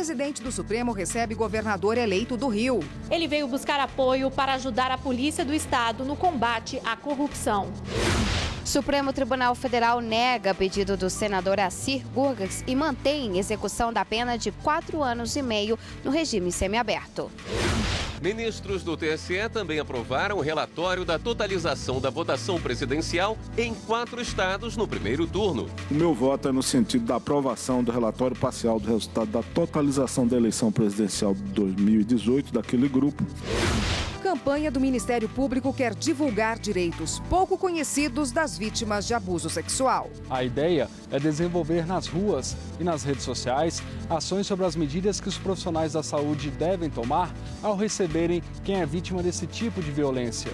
presidente do Supremo recebe governador eleito do Rio. Ele veio buscar apoio para ajudar a Polícia do Estado no combate à corrupção. Supremo Tribunal Federal nega pedido do senador Assir Gurgaks e mantém execução da pena de 4 anos e meio no regime semiaberto. Ministros do TSE também aprovaram o relatório da totalização da votação presidencial em 4 estados no primeiro turno. O meu voto é no sentido da aprovação do relatório parcial do resultado da totalização da eleição presidencial de 2018 daquele grupo. Campanha do Ministério Público quer divulgar direitos pouco conhecidos das vítimas de abuso sexual. A ideia é desenvolver nas ruas e nas redes sociais ações sobre as medidas que os profissionais da saúde devem tomar ao receberem quem é vítima desse tipo de violência.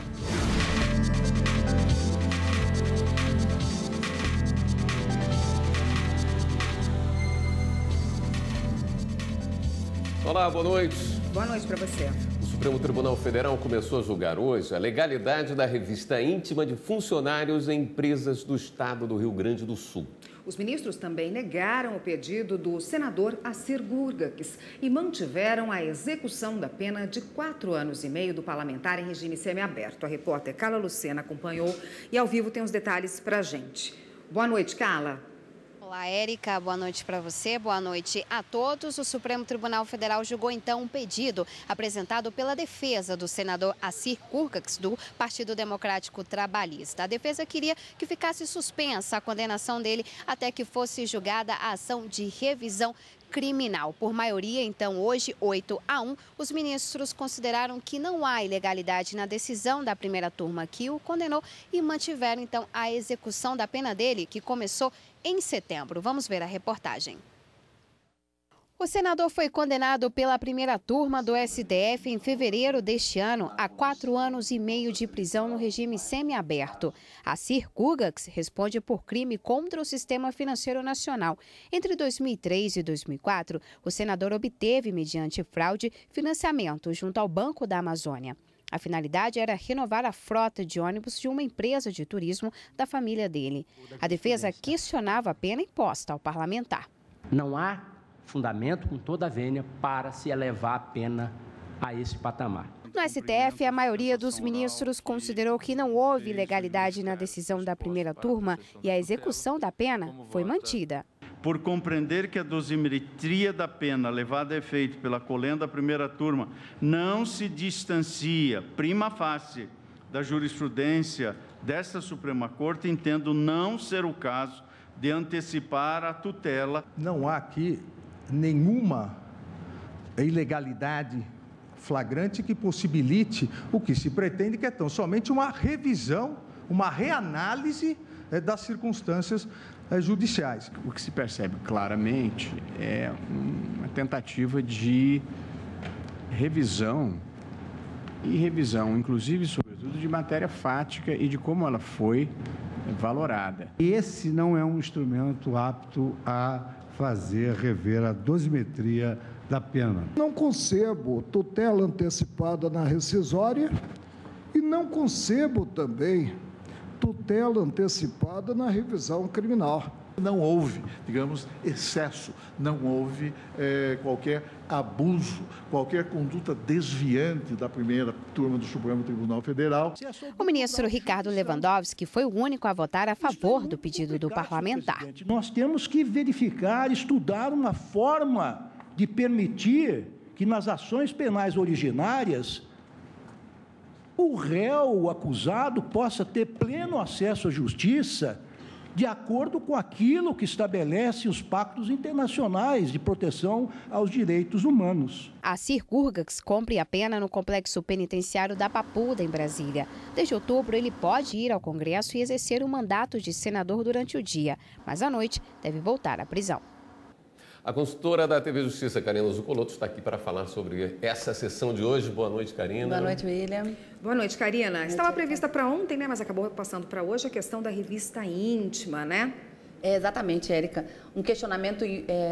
Olá, boa noite. Boa noite para você. O Supremo Tribunal Federal começou a julgar hoje a legalidade da revista íntima de funcionários em empresas do estado do Rio Grande do Sul. Os ministros também negaram o pedido do senador Assir Gurgaks e mantiveram a execução da pena de 4 anos e meio do parlamentar em regime semiaberto. A repórter Carla Lucena acompanhou e ao vivo tem os detalhes para a gente. Boa noite, Carla. Olá, Érica. Boa noite para você. Boa noite a todos. O Supremo Tribunal Federal julgou então um pedido apresentado pela defesa do senador Assir Gurgaks, do Partido Democrático Trabalhista. A defesa queria que ficasse suspensa a condenação dele até que fosse julgada a ação de revisão criminal. Por maioria, então, hoje, 8-1, os ministros consideraram que não há ilegalidade na decisão da primeira turma que o condenou e mantiveram, então, a execução da pena dele, que começou em setembro. Vamos ver a reportagem. O senador foi condenado pela primeira turma do STF em fevereiro deste ano a 4 anos e meio de prisão no regime semiaberto. Assir Gurgaks responde por crime contra o sistema financeiro nacional. Entre 2003 e 2004, o senador obteve, mediante fraude, financiamento junto ao Banco da Amazônia. A finalidade era renovar a frota de ônibus de uma empresa de turismo da família dele. A defesa questionava a pena imposta ao parlamentar. Não há fundamento com toda a vênia para se elevar a pena a esse patamar. No STF, a maioria dos ministros considerou que não houve ilegalidade na decisão da primeira turma e a execução da pena foi mantida. Por compreender que a dosimetria da pena levada a efeito pela colenda da primeira turma não se distancia, prima facie, da jurisprudência desta Suprema Corte, entendo não ser o caso de antecipar a tutela. Não há aqui nenhuma ilegalidade flagrante que possibilite o que se pretende, que é tão somente uma revisão, uma reanálise das circunstâncias judiciais. O que se percebe claramente é uma tentativa de revisão, inclusive, sobretudo, de matéria fática e de como ela foi valorada. Esse não é um instrumento apto a fazer rever a dosimetria da pena. Não concebo tutela antecipada na rescisória e não concebo também tutela antecipada na revisão criminal. Não houve, digamos, excesso, não houve qualquer abuso, qualquer conduta desviante da primeira turma do Supremo Tribunal Federal. O ministro Ricardo Lewandowski foi o único a votar a favor do pedido do parlamentar. Nós temos que verificar, estudar uma forma de permitir que nas ações penais originárias o réu, o acusado, possa ter pleno acesso à justiça de acordo com aquilo que estabelece os pactos internacionais de proteção aos direitos humanos. Assir Gurgaks cumpre a pena no complexo penitenciário da Papuda, em Brasília. Desde outubro, ele pode ir ao Congresso e exercer o mandato de senador durante o dia, mas à noite deve voltar à prisão. A consultora da TV Justiça, Karina Zucolotto, está aqui para falar sobre essa sessão de hoje. Boa noite, Karina. Boa noite, William. Boa noite, Karina. Estava prevista para ontem, né? Mas acabou passando para hoje a questão da revista íntima, né? Exatamente, Érica. Um questionamento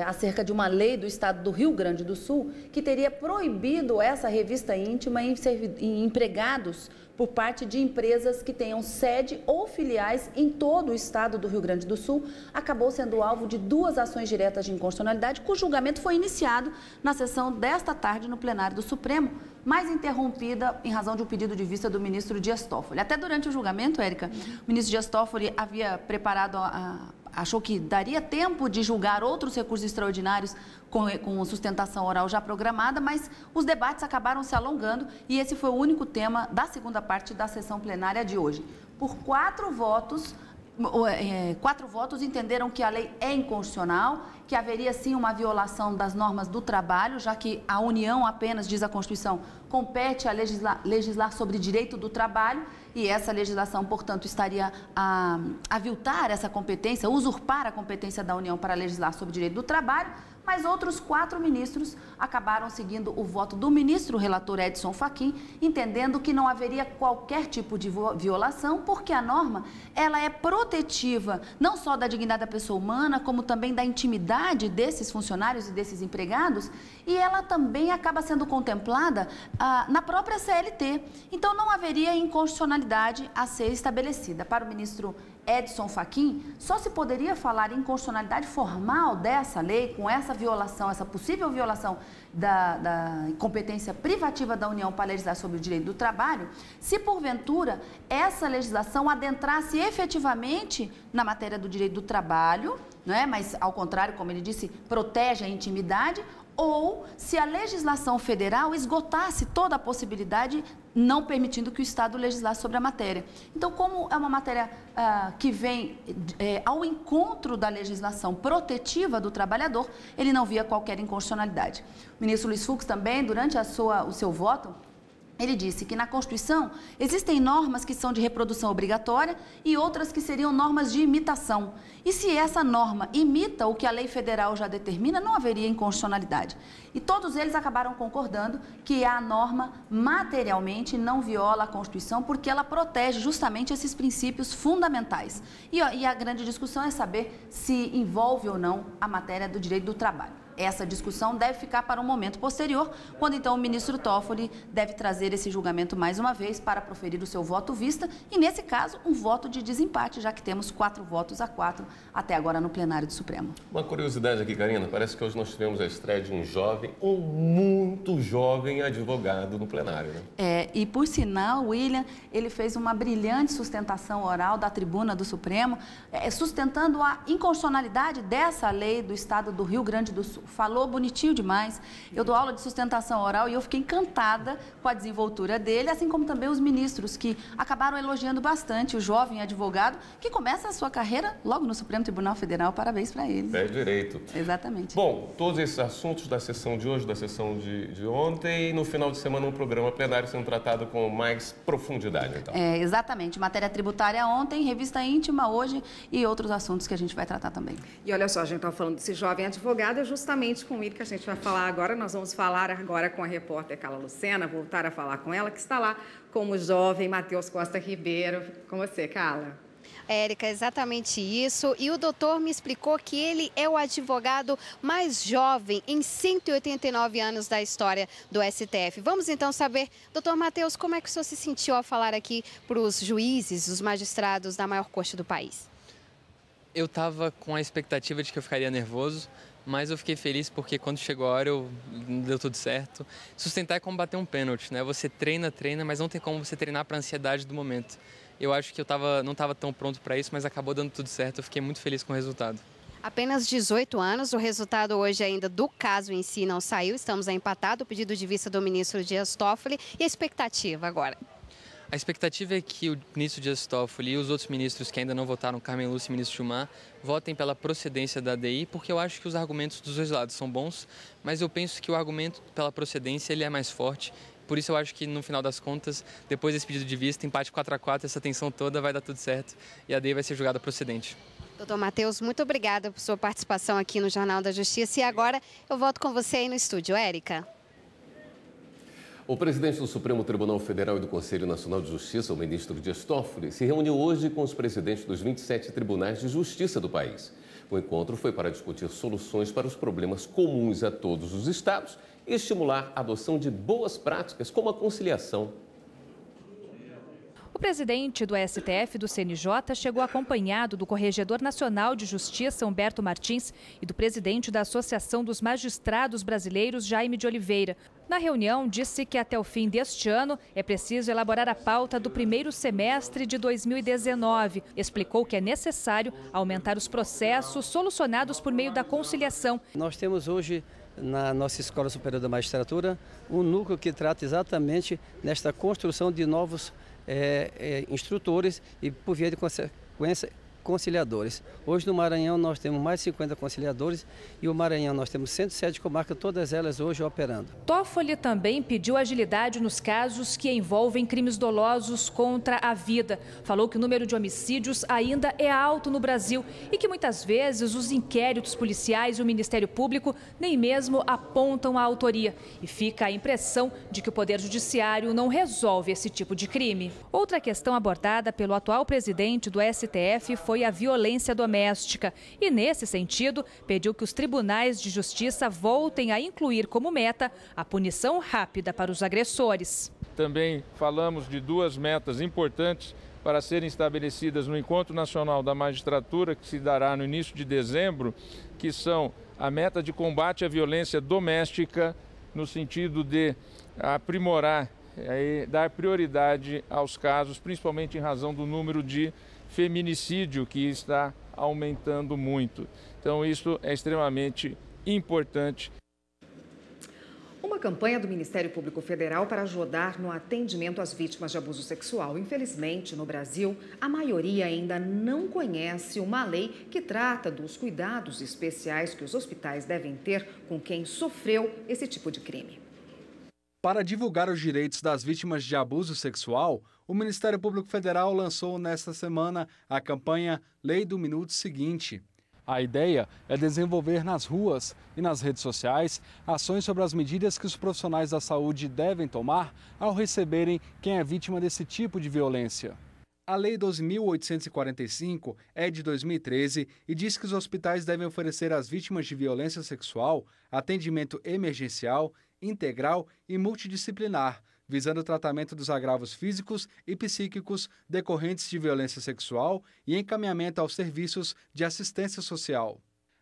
acerca de uma lei do estado do Rio Grande do Sul que teria proibido essa revista íntima em empregados por parte de empresas que tenham sede ou filiais em todo o estado do Rio Grande do Sul, acabou sendo alvo de 2 ações diretas de inconstitucionalidade, cujo julgamento foi iniciado na sessão desta tarde no plenário do Supremo, mas interrompida em razão de um pedido de vista do ministro Dias Toffoli. Até durante o julgamento, Érica, o ministro Dias Toffoli havia preparado achou que daria tempo de julgar outros recursos extraordinários com sustentação oral já programada, mas os debates acabaram se alongando e esse foi o único tema da segunda parte da sessão plenária de hoje. Por 4 votos, 4 votos entenderam que a lei é inconstitucional, que haveria sim uma violação das normas do trabalho, já que a União apenas, diz a Constituição, compete a legislar sobre direito do trabalho e essa legislação, portanto, estaria a aviltar essa competência, usurpar a competência da União para legislar sobre direito do trabalho, mas outros 4 ministros acabaram seguindo o voto do ministro relator Edson Fachin, entendendo que não haveria qualquer tipo de violação, porque a norma ela é protetiva não só da dignidade da pessoa humana, como também da intimidade desses funcionários e desses empregados, e ela também acaba sendo contemplada na própria CLT. Então, não haveria inconstitucionalidade a ser estabelecida. Para o ministro Edson Fachin, só se poderia falar em constitucionalidade formal dessa lei, com essa violação, essa possível violação da competência privativa da União para legislar sobre o direito do trabalho, se porventura essa legislação adentrasse efetivamente na matéria do direito do trabalho, não é? Mas, ao contrário, como ele disse, protege a intimidade, ou se a legislação federal esgotasse toda a possibilidade, não permitindo que o Estado legislasse sobre a matéria. Então, como é uma matéria que vem ao encontro da legislação protetiva do trabalhador, ele não via qualquer inconstitucionalidade. O ministro Luiz Fux também, durante o seu voto, ele disse que na Constituição existem normas que são de reprodução obrigatória e outras que seriam normas de imitação. E se essa norma imita o que a lei federal já determina, não haveria inconstitucionalidade. E todos eles acabaram concordando que a norma materialmente não viola a Constituição porque ela protege justamente esses princípios fundamentais. E a grande discussão é saber se envolve ou não a matéria do direito do trabalho. Essa discussão deve ficar para um momento posterior, quando então o ministro Toffoli deve trazer esse julgamento mais uma vez para proferir o seu voto vista e, nesse caso, um voto de desempate, já que temos 4 votos a 4 até agora no plenário do Supremo. Uma curiosidade aqui, Karina, parece que hoje nós tivemos a estreia de um muito jovem advogado no plenário, né? E por sinal, William, ele fez uma brilhante sustentação oral da tribuna do Supremo, sustentando a inconstitucionalidade dessa lei do Estado do Rio Grande do Sul. Falou bonitinho demais. Eu dou aula de sustentação oral e eu fiquei encantada com a desenvoltura dele, assim como também os ministros que acabaram elogiando bastante o jovem advogado que começa a sua carreira logo no Supremo Tribunal Federal. Parabéns para ele. É direito. Exatamente. Bom, todos esses assuntos da sessão de hoje, da sessão de ontem, e no final de semana um programa plenário sendo tratado com mais profundidade, então. Exatamente. Matéria tributária ontem, revista íntima hoje e outros assuntos que a gente vai tratar também. E olha só, a gente estava falando desse jovem advogado, é justamente com ele que a gente vai falar agora. Nós vamos falar agora com a repórter Carla Lucena, voltar a falar com ela, que está lá com o jovem Matheus Costa Ribeiro. Com você, Carla. Érica, exatamente isso. E o doutor me explicou que ele é o advogado mais jovem em 189 anos da história do STF. Vamos então saber, doutor Matheus, como é que o senhor se sentiu ao falar aqui para os juízes, os magistrados da maior corte do país? Eu estava com a expectativa de que eu ficaria nervoso, mas eu fiquei feliz porque quando chegou a hora deu tudo certo. Sustentar é como bater um pênalti, né? Você treina, mas não tem como você treinar para a ansiedade do momento. Eu acho que eu não estava tão pronto para isso, mas acabou dando tudo certo. Eu fiquei muito feliz com o resultado. Apenas 18 anos, o resultado hoje ainda do caso em si não saiu. Estamos empatados, o pedido de vista do ministro Dias Toffoli. E a expectativa agora? A expectativa é que o ministro Dias Toffoli e os outros ministros que ainda não votaram, Carmen Lúcia e o ministro Gilmar, votem pela procedência da ADI, porque eu acho que os argumentos dos dois lados são bons, mas eu penso que o argumento pela procedência ele é mais forte. Por isso eu acho que no final das contas, depois desse pedido de vista, empate 4-4, essa tensão toda vai dar tudo certo e a ADI vai ser julgada procedente. Doutor Matheus, muito obrigada por sua participação aqui no Jornal da Justiça. E agora eu volto com você aí no estúdio. Érica. O presidente do Supremo Tribunal Federal e do Conselho Nacional de Justiça, o ministro Dias Toffoli, se reuniu hoje com os presidentes dos 27 tribunais de justiça do país. O encontro foi para discutir soluções para os problemas comuns a todos os estados e estimular a adoção de boas práticas como a conciliação. O presidente do STF e do CNJ chegou acompanhado do Corregedor Nacional de Justiça, Humberto Martins, e do presidente da Associação dos Magistrados Brasileiros, Jaime de Oliveira. Na reunião, disse que até o fim deste ano é preciso elaborar a pauta do primeiro semestre de 2019. Explicou que é necessário aumentar os processos solucionados por meio da conciliação. Nós temos hoje, na nossa Escola Superior da Magistratura, um núcleo que trata exatamente nesta construção de novos instrutores e, por via de consequência, conciliadores. Hoje no Maranhão nós temos mais de 50 conciliadores e o Maranhão nós temos 107 comarcas, todas elas hoje operando. Toffoli também pediu agilidade nos casos que envolvem crimes dolosos contra a vida. Falou que o número de homicídios ainda é alto no Brasil e que muitas vezes os inquéritos policiais e o Ministério Público nem mesmo apontam a autoria. E fica a impressão de que o Poder Judiciário não resolve esse tipo de crime. Outra questão abordada pelo atual presidente do STF foi a violência doméstica e, nesse sentido, pediu que os tribunais de justiça voltem a incluir como meta a punição rápida para os agressores. Também falamos de duas metas importantes para serem estabelecidas no Encontro Nacional da Magistratura, que se dará no início de dezembro, que são a meta de combate à violência doméstica, no sentido de aprimorar e dar prioridade aos casos, principalmente em razão do número de feminicídio que está aumentando muito. Então isso é extremamente importante. Uma campanha do Ministério Público Federal para ajudar no atendimento às vítimas de abuso sexual. Infelizmente, no Brasil, a maioria ainda não conhece uma lei que trata dos cuidados especiais que os hospitais devem ter com quem sofreu esse tipo de crime. Para divulgar os direitos das vítimas de abuso sexual, o Ministério Público Federal lançou nesta semana a campanha Lei do Minuto Seguinte. A ideia é desenvolver nas ruas e nas redes sociais ações sobre as medidas que os profissionais da saúde devem tomar ao receberem quem é vítima desse tipo de violência. A Lei 12.845 é de 2013 e diz que os hospitais devem oferecer às vítimas de violência sexual atendimento emergencial, integral e multidisciplinar, visando o tratamento dos agravos físicos e psíquicos decorrentes de violência sexual e encaminhamento aos serviços de assistência social.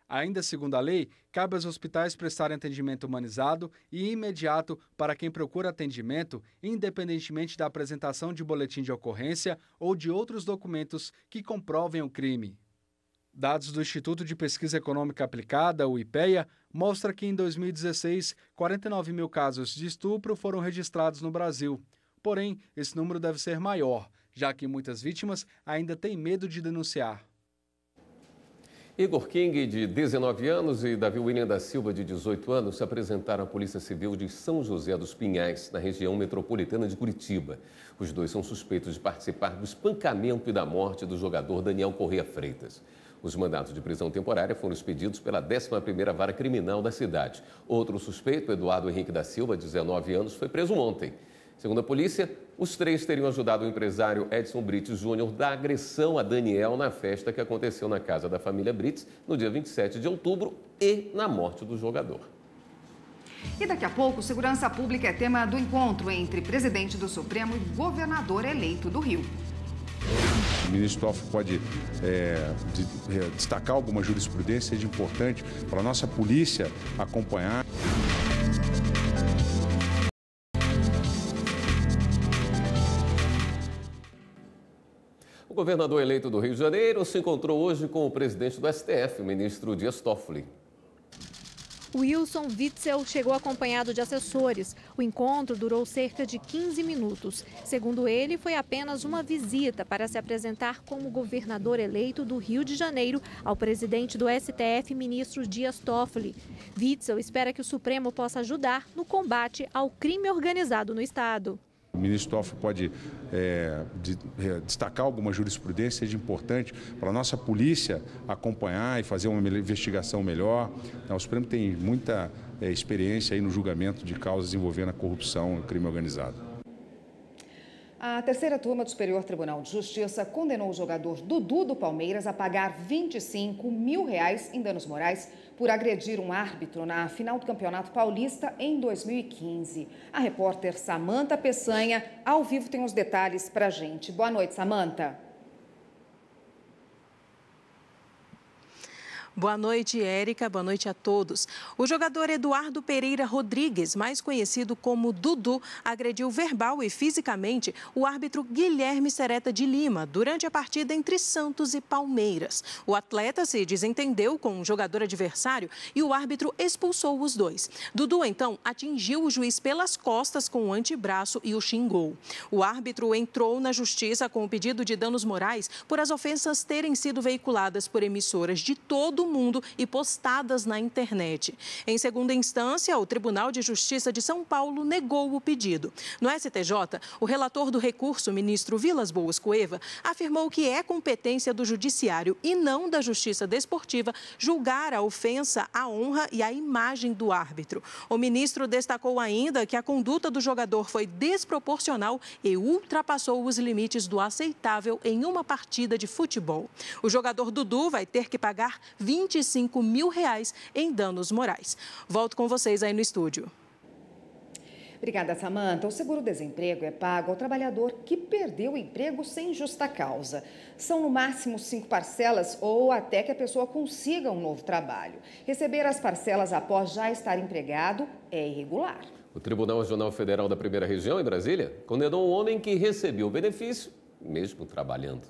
Ainda segundo a lei, cabe aos hospitais prestarem atendimento humanizado e imediato para quem procura atendimento, independentemente da apresentação de boletim de ocorrência ou de outros documentos que comprovem o crime. Dados do Instituto de Pesquisa Econômica Aplicada, o IPEA, mostram que em 2016, 49 mil casos de estupro foram registrados no Brasil. Porém, esse número deve ser maior, já que muitas vítimas ainda têm medo de denunciar. Igor King, de 19 anos, e Davi William da Silva, de 18 anos, se apresentaram à Polícia Civil de São José dos Pinhais, na região metropolitana de Curitiba. Os dois são suspeitos de participar do espancamento e da morte do jogador Daniel Correia Freitas. Os mandatos de prisão temporária foram expedidos pela 11ª Vara Criminal da cidade. Outro suspeito, Eduardo Henrique da Silva, de 19 anos, foi preso ontem. Segundo a polícia, os três teriam ajudado o empresário Edson Brites Júnior da agressão a Daniel na festa que aconteceu na casa da família Brites no dia 27 de outubro e na morte do jogador. E daqui a pouco, segurança pública é tema do encontro entre presidente do Supremo e governador eleito do Rio. O ministro Toffoli pode destacar alguma jurisprudência de importante para a nossa polícia acompanhar. O governador eleito do Rio de Janeiro se encontrou hoje com o presidente do STF, o ministro Dias Toffoli. Wilson Witzel chegou acompanhado de assessores. O encontro durou cerca de 15 minutos. Segundo ele, foi apenas uma visita para se apresentar como governador eleito do Rio de Janeiro ao presidente do STF, ministro Dias Toffoli. Witzel espera que o Supremo possa ajudar no combate ao crime organizado no estado. O ministro Toffoli pode destacar alguma jurisprudência de importante para a nossa polícia acompanhar e fazer uma investigação melhor. O Supremo tem muita experiência aí no julgamento de causas envolvendo a corrupção e o crime organizado. A terceira turma do Superior Tribunal de Justiça condenou o jogador Dudu do Palmeiras a pagar R$25 mil em danos morais por agredir um árbitro na final do Campeonato Paulista em 2015. A repórter Samanta Peçanha, ao vivo, tem os detalhes para a gente. Boa noite, Samanta. Boa noite, Érica. Boa noite a todos. O jogador Eduardo Pereira Rodrigues, mais conhecido como Dudu, agrediu verbal e fisicamente o árbitro Guilherme Sereta de Lima durante a partida entre Santos e Palmeiras. O atleta se desentendeu com o jogador adversário e o árbitro expulsou os dois. Dudu, então, atingiu o juiz pelas costas com o antebraço e o xingou. O árbitro entrou na justiça com o pedido de danos morais por as ofensas terem sido veiculadas por emissoras de todo mundo e postadas na internet. Em segunda instância, o Tribunal de Justiça de São Paulo negou o pedido. No STJ, o relator do recurso, ministro Vilas Boas Cueva, afirmou que é competência do Judiciário e não da Justiça Desportiva julgar a ofensa à honra e à imagem do árbitro. O ministro destacou ainda que a conduta do jogador foi desproporcional e ultrapassou os limites do aceitável em uma partida de futebol. O jogador Dudu vai ter que pagar R$25 mil em danos morais. Volto com vocês aí no estúdio. Obrigada, Samanta. O seguro-desemprego é pago ao trabalhador que perdeu o emprego sem justa causa. São no máximo 5 parcelas ou até que a pessoa consiga um novo trabalho. Receber as parcelas após já estar empregado é irregular. O Tribunal Regional Federal da Primeira Região, em Brasília, condenou um homem que recebeu o benefício mesmo trabalhando.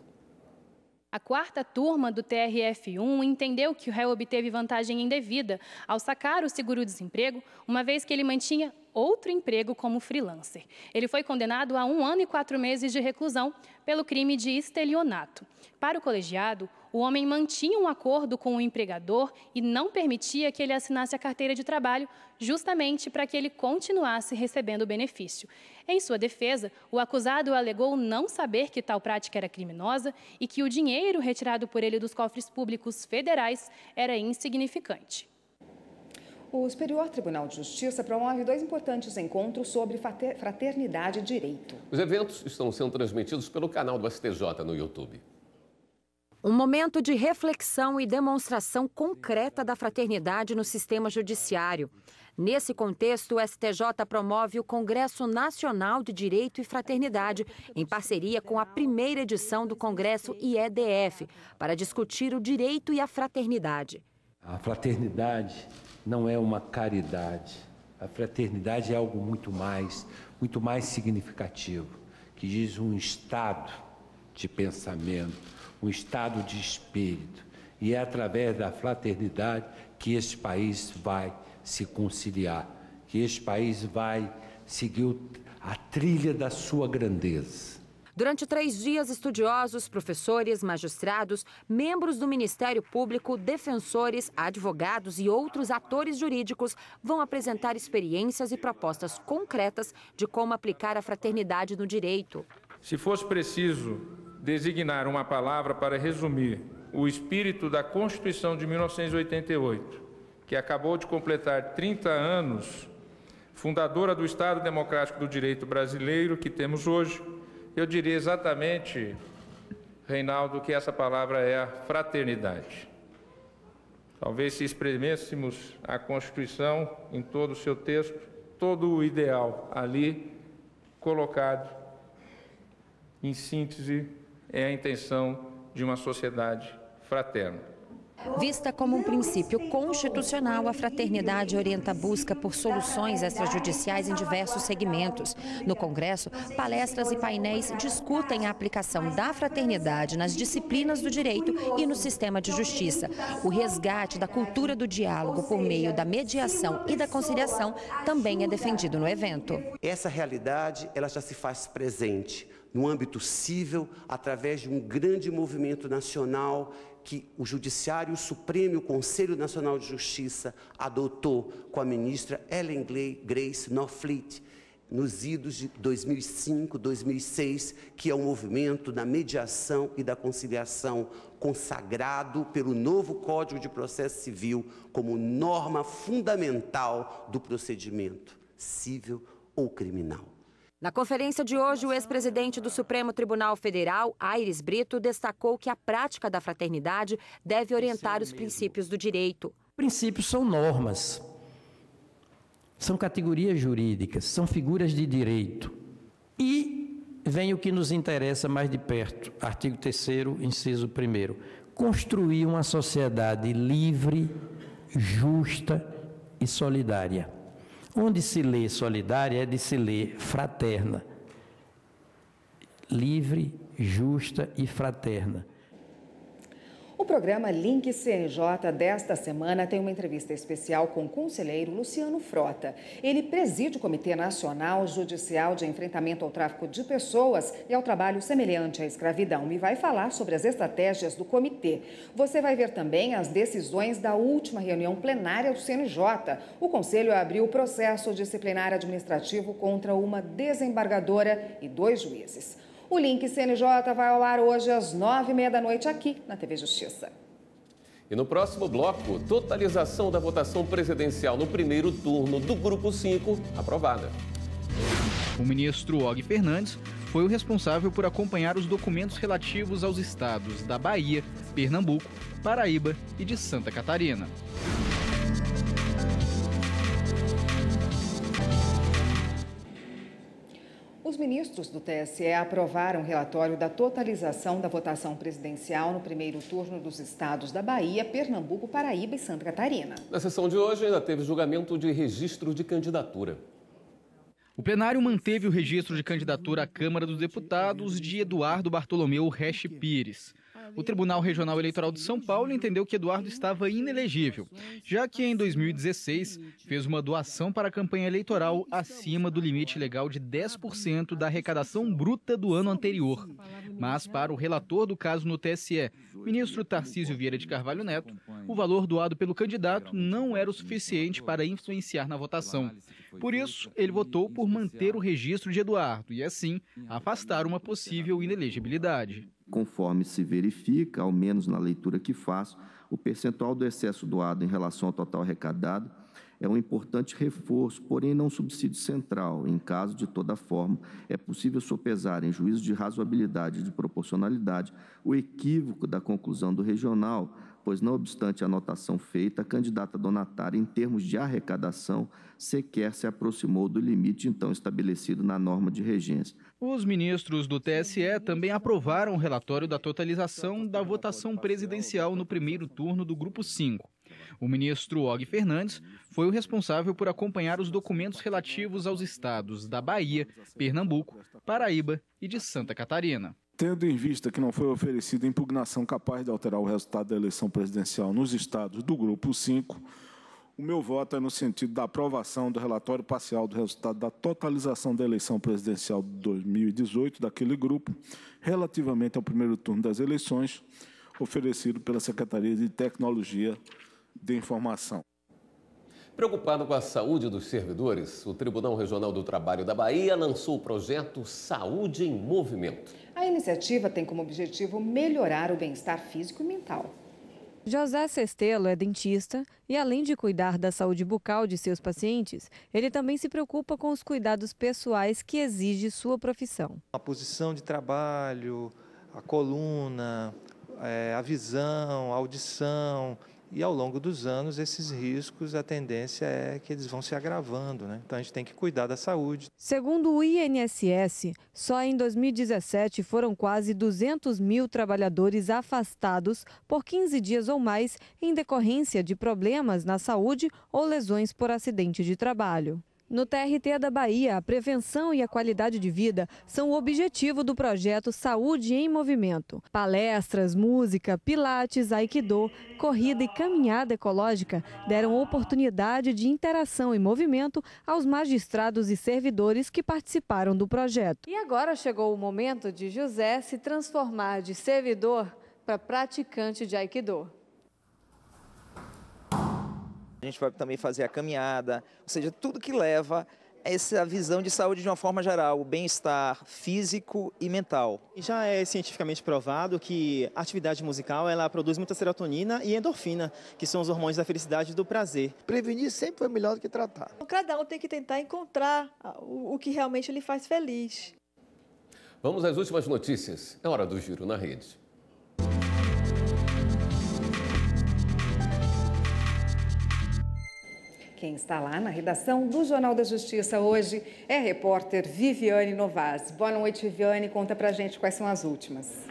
A quarta turma do TRF1 entendeu que o réu obteve vantagem indevida ao sacar o seguro-desemprego, uma vez que ele mantinha outro emprego como freelancer. Ele foi condenado a 1 ano e 4 meses de reclusão pelo crime de estelionato. Para o colegiado, o homem mantinha um acordo com o empregador e não permitia que ele assinasse a carteira de trabalho, justamente para que ele continuasse recebendo o benefício. Em sua defesa, o acusado alegou não saber que tal prática era criminosa e que o dinheiro retirado por ele dos cofres públicos federais era insignificante. O Superior Tribunal de Justiça promove 2 importantes encontros sobre fraternidade e direito. Os eventos estão sendo transmitidos pelo canal do STJ no YouTube. Um momento de reflexão e demonstração concreta da fraternidade no sistema judiciário. Nesse contexto, o STJ promove o Congresso Nacional de Direito e Fraternidade, em parceria com a primeira edição do Congresso IEDF, para discutir o direito e a fraternidade. A fraternidade não é uma caridade. A fraternidade é algo muito mais significativo, que diz um estado de pensamento, um estado de espírito. E é através da fraternidade que esse país vai se conciliar, que esse país vai seguir a trilha da sua grandeza. Durante 3 dias, estudiosos, professores, magistrados, membros do Ministério Público, defensores, advogados e outros atores jurídicos vão apresentar experiências e propostas concretas de como aplicar a fraternidade no direito. Se fosse preciso designar uma palavra para resumir o espírito da Constituição de 1988, que acabou de completar 30 anos, fundadora do Estado Democrático do Direito brasileiro que temos hoje, eu diria exatamente, Reinaldo, que essa palavra é a fraternidade. Talvez se exprimêssemos a Constituição em todo o seu texto, todo o ideal ali colocado, em síntese, é a intenção de uma sociedade fraterna. Vista como um princípio constitucional, a fraternidade orienta a busca por soluções extrajudiciais em diversos segmentos. No Congresso, palestras e painéis discutem a aplicação da fraternidade nas disciplinas do direito e no sistema de justiça. O resgate da cultura do diálogo por meio da mediação e da conciliação também é defendido no evento. Essa realidade, ela já se faz presente no âmbito cível, através de um grande movimento nacional que o Judiciário Supremo e o Conselho Nacional de Justiça adotou com a ministra Ellen Grace Norfleet nos idos de 2005, 2006, que é o movimento da mediação e da conciliação consagrado pelo novo Código de Processo Civil como norma fundamental do procedimento civil ou criminal. Na conferência de hoje, o ex-presidente do Supremo Tribunal Federal, Aires Brito, destacou que a prática da fraternidade deve orientar os princípios do direito. Princípios são normas, são categorias jurídicas, são figuras de direito. E vem o que nos interessa mais de perto, artigo 3º, inciso 1º. Construir uma sociedade livre, justa e solidária. Onde se lê solidária é de se ler fraterna. Livre, justa e fraterna. O programa Link CNJ desta semana tem uma entrevista especial com o conselheiro Luciano Frota. Ele preside o Comitê Nacional Judicial de Enfrentamento ao Tráfico de Pessoas e ao Trabalho Semelhante à Escravidão e vai falar sobre as estratégias do comitê. Você vai ver também as decisões da última reunião plenária do CNJ. O Conselho abriu o processo disciplinar administrativo contra uma desembargadora e 2 juízes. O Link CNJ vai ao ar hoje às 9h30 da noite aqui na TV Justiça. E no próximo bloco, totalização da votação presidencial no primeiro turno do Grupo 5 aprovada. O ministro Og Fernandes foi o responsável por acompanhar os documentos relativos aos estados da Bahia, Pernambuco, Paraíba e de Santa Catarina. Os ministros do TSE aprovaram o relatório da totalização da votação presidencial no primeiro turno dos estados da Bahia, Pernambuco, Paraíba e Santa Catarina. Na sessão de hoje ainda teve julgamento de registro de candidatura. O plenário manteve o registro de candidatura à Câmara dos Deputados de Eduardo Bartolomeu Resch Pires. O Tribunal Regional Eleitoral de São Paulo entendeu que Eduardo estava inelegível, já que em 2016 fez uma doação para a campanha eleitoral acima do limite legal de 10% da arrecadação bruta do ano anterior. Mas para o relator do caso no TSE, ministro Tarcísio Vieira de Carvalho Neto, o valor doado pelo candidato não era o suficiente para influenciar na votação. Por isso, ele votou por manter o registro de Eduardo e, assim, afastar uma possível inelegibilidade. Conforme se verifica, ao menos na leitura que faço, o percentual do excesso doado em relação ao total arrecadado é um importante reforço, porém não subsídio central. Em caso de toda forma, é possível sopesar em juízo de razoabilidade e de proporcionalidade o equívoco da conclusão do regional, pois, não obstante a anotação feita, a candidata donatária, em termos de arrecadação, sequer se aproximou do limite então estabelecido na norma de regência. Os ministros do TSE também aprovaram o relatório da totalização da votação presidencial no primeiro turno do Grupo 5. O ministro Og Fernandes foi o responsável por acompanhar os documentos relativos aos estados da Bahia, Pernambuco, Paraíba e de Santa Catarina. Tendo em vista que não foi oferecida impugnação capaz de alterar o resultado da eleição presidencial nos estados do Grupo 5, o meu voto é no sentido da aprovação do relatório parcial do resultado da totalização da eleição presidencial de 2018 daquele grupo, relativamente ao primeiro turno das eleições, oferecido pela Secretaria de Tecnologia de Informação. Preocupado com a saúde dos servidores, o Tribunal Regional do Trabalho da Bahia lançou o projeto Saúde em Movimento. A iniciativa tem como objetivo melhorar o bem-estar físico e mental. José Sestelo é dentista e, além de cuidar da saúde bucal de seus pacientes, ele também se preocupa com os cuidados pessoais que exige sua profissão. A posição de trabalho, a coluna, a visão, a audição. E ao longo dos anos, esses riscos, a tendência é que eles vão se agravando, né? Então a gente tem que cuidar da saúde. Segundo o INSS, só em 2017 foram quase 200 mil trabalhadores afastados por 15 dias ou mais em decorrência de problemas na saúde ou lesões por acidente de trabalho. No TRT da Bahia, a prevenção e a qualidade de vida são o objetivo do projeto Saúde em Movimento. Palestras, música, pilates, aikido, corrida e caminhada ecológica deram oportunidade de interação e movimento aos magistrados e servidores que participaram do projeto. E agora chegou o momento de José se transformar de servidor para praticante de aikido. A gente vai também fazer a caminhada, ou seja, tudo que leva essa visão de saúde de uma forma geral, o bem-estar físico e mental. Já é cientificamente provado que a atividade musical ela produz muita serotonina e endorfina, que são os hormônios da felicidade e do prazer. Prevenir sempre foi melhor do que tratar. Cada um tem que tentar encontrar o que realmente lhe faz feliz. Vamos às últimas notícias. É hora do Giro na Rede. Quem está lá na redação do Jornal da Justiça hoje é a repórter Viviane Novas. Boa noite, Viviane. Conta pra gente quais são as últimas.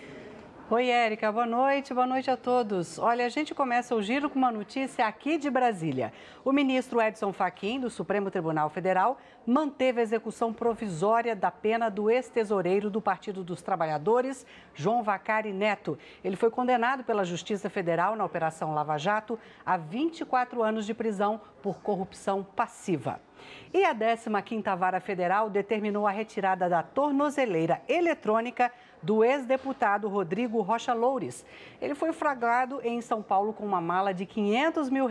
Oi, Érica. Boa noite a todos. Olha, a gente começa o giro com uma notícia aqui de Brasília. O ministro Edson Fachin, do Supremo Tribunal Federal, manteve a execução provisória da pena do ex-tesoureiro do Partido dos Trabalhadores, João Vacari Neto. Ele foi condenado pela Justiça Federal na Operação Lava Jato a 24 anos de prisão por corrupção passiva. E a 15ª Vara Federal determinou a retirada da tornozeleira eletrônica do ex-deputado Rodrigo Rocha Loures. Ele foi flagrado em São Paulo com uma mala de R$500 mil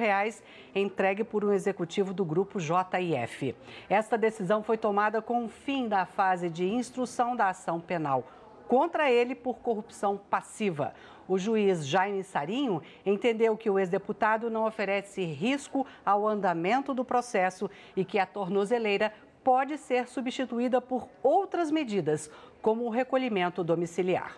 entregue por um executivo do grupo JIF. Esta decisão foi tomada com o fim da fase de instrução da ação penal contra ele por corrupção passiva. O juiz Jaime Sarinho entendeu que o ex-deputado não oferece risco ao andamento do processo e que a tornozeleira pode ser substituída por outras medidas, como o recolhimento domiciliar.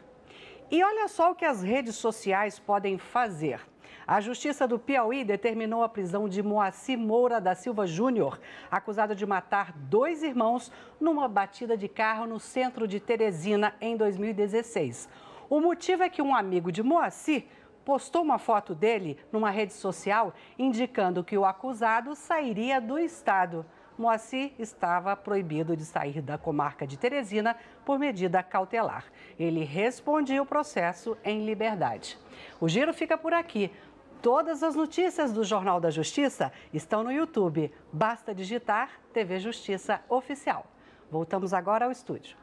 E olha só o que as redes sociais podem fazer. A Justiça do Piauí determinou a prisão de Moacir Moura da Silva Júnior, acusado de matar 2 irmãos numa batida de carro no centro de Teresina em 2016. O motivo é que um amigo de Moacir postou uma foto dele numa rede social indicando que o acusado sairia do estado. Moacir estava proibido de sair da comarca de Teresina por medida cautelar. Ele respondia o processo em liberdade. O giro fica por aqui. Todas as notícias do Jornal da Justiça estão no YouTube. Basta digitar TV Justiça Oficial. Voltamos agora ao estúdio.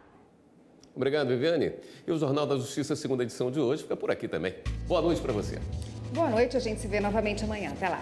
Obrigado, Viviane. E o Jornal da Justiça, segunda edição de hoje, fica por aqui também. Boa noite para você. Boa noite, a gente se vê novamente amanhã. Até lá.